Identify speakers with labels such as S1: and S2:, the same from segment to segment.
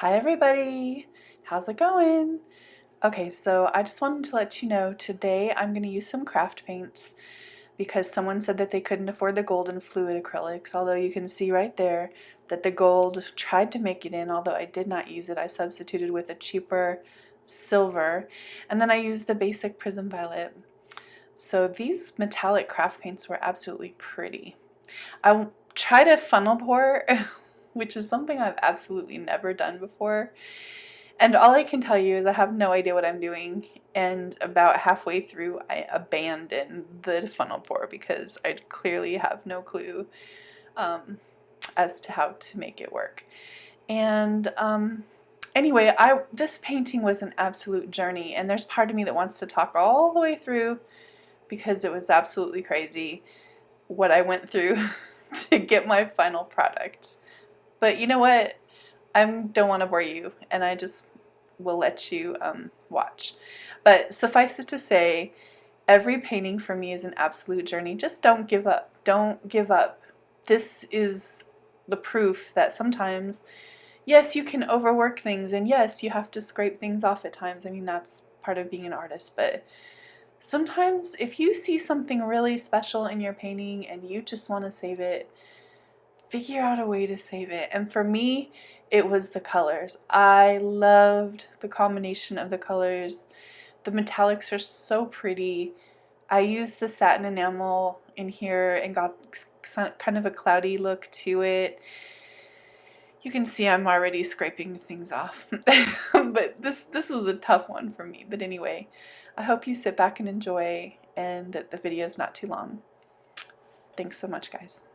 S1: Hi everybody, how's it going? Okay, so I just wanted to let you know today I'm going to use some craft paints because someone said that they couldn't afford the gold and fluid acrylics, although you can see right there that the gold tried to make it in, although I did not use it. I substituted with a cheaper silver, and then I used the basic Prism Violet. So these metallic craft paints were absolutely pretty. I tried a funnel pour, which is something I've absolutely never done before. And all I can tell you is I have no idea what I'm doing. And about halfway through, I abandoned the funnel pour because I clearly have no clue as to how to make it work. And anyway, this painting was an absolute journey. And there's part of me that wants to talk all the way through because it was absolutely crazy what I went through to get my final product. But you know what? I don't want to bore you, and I just will let you watch. But suffice it to say, every painting for me is an absolute journey. Just don't give up. Don't give up. This is the proof that sometimes, yes, you can overwork things, and yes, you have to scrape things off at times. I mean, that's part of being an artist, but sometimes if you see something really special in your painting and you just want to save it, figure out a way to save it. And for me, it was the colors. I loved the combination of the colors. The metallics are so pretty. I used the satin enamel in here and got kind of a cloudy look to it. You can see I'm already scraping things off. But this was a tough one for me. But anyway, I hope you sit back and enjoy and that the video is not too long. Thanks so much, guys.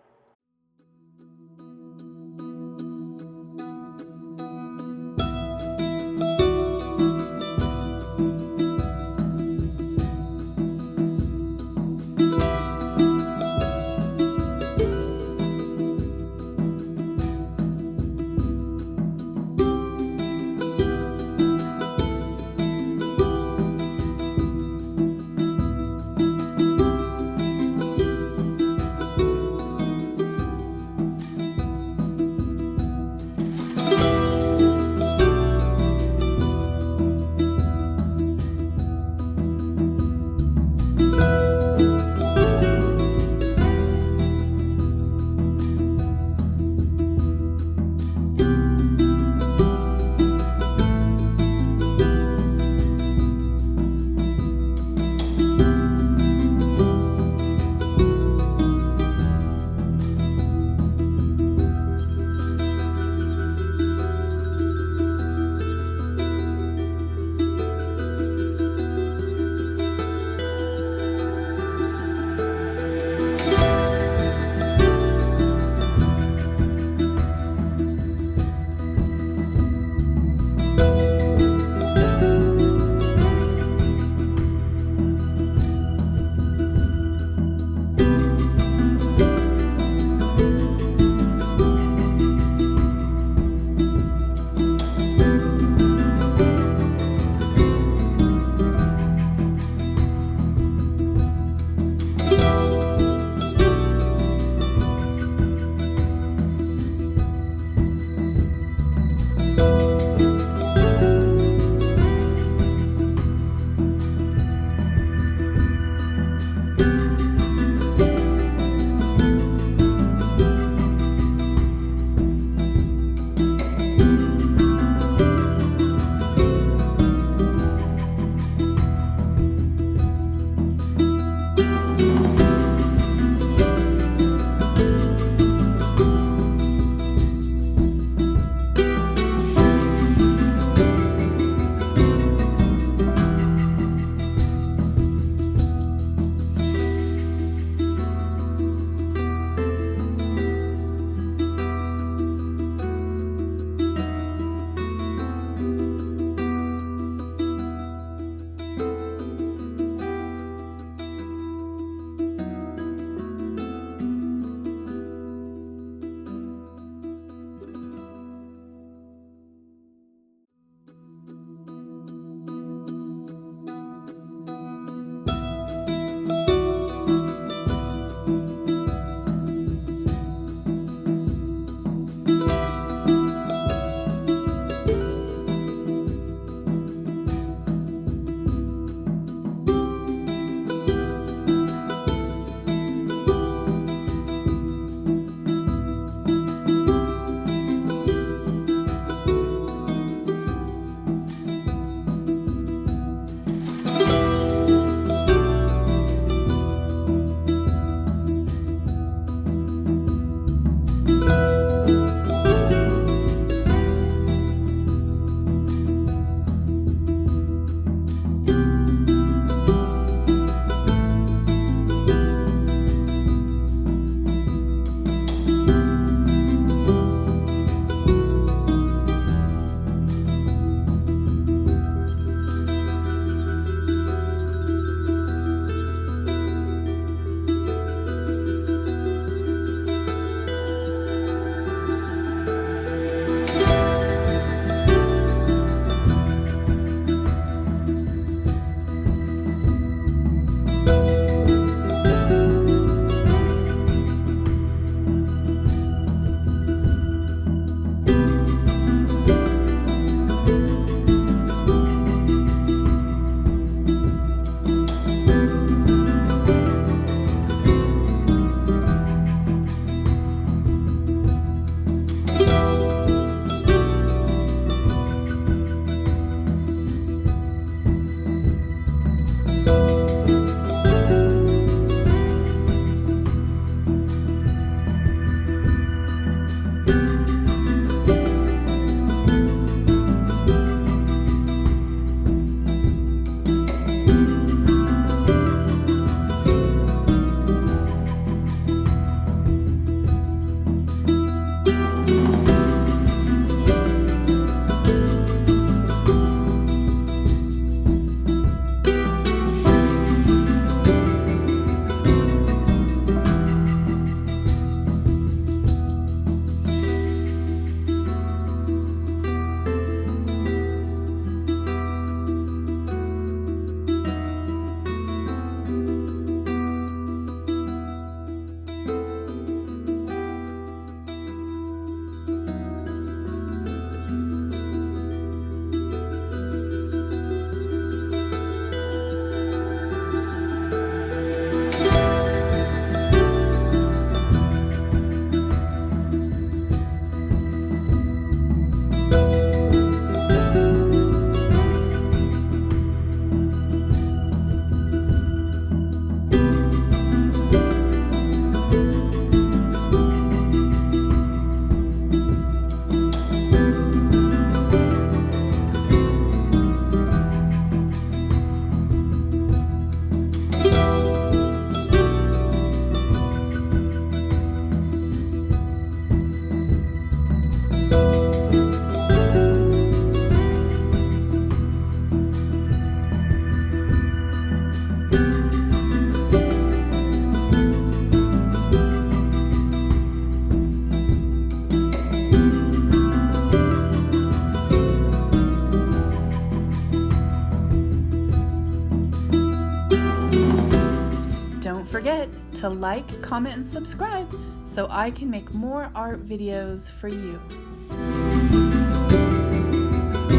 S1: to like, comment, and subscribe so I can make more art videos for you.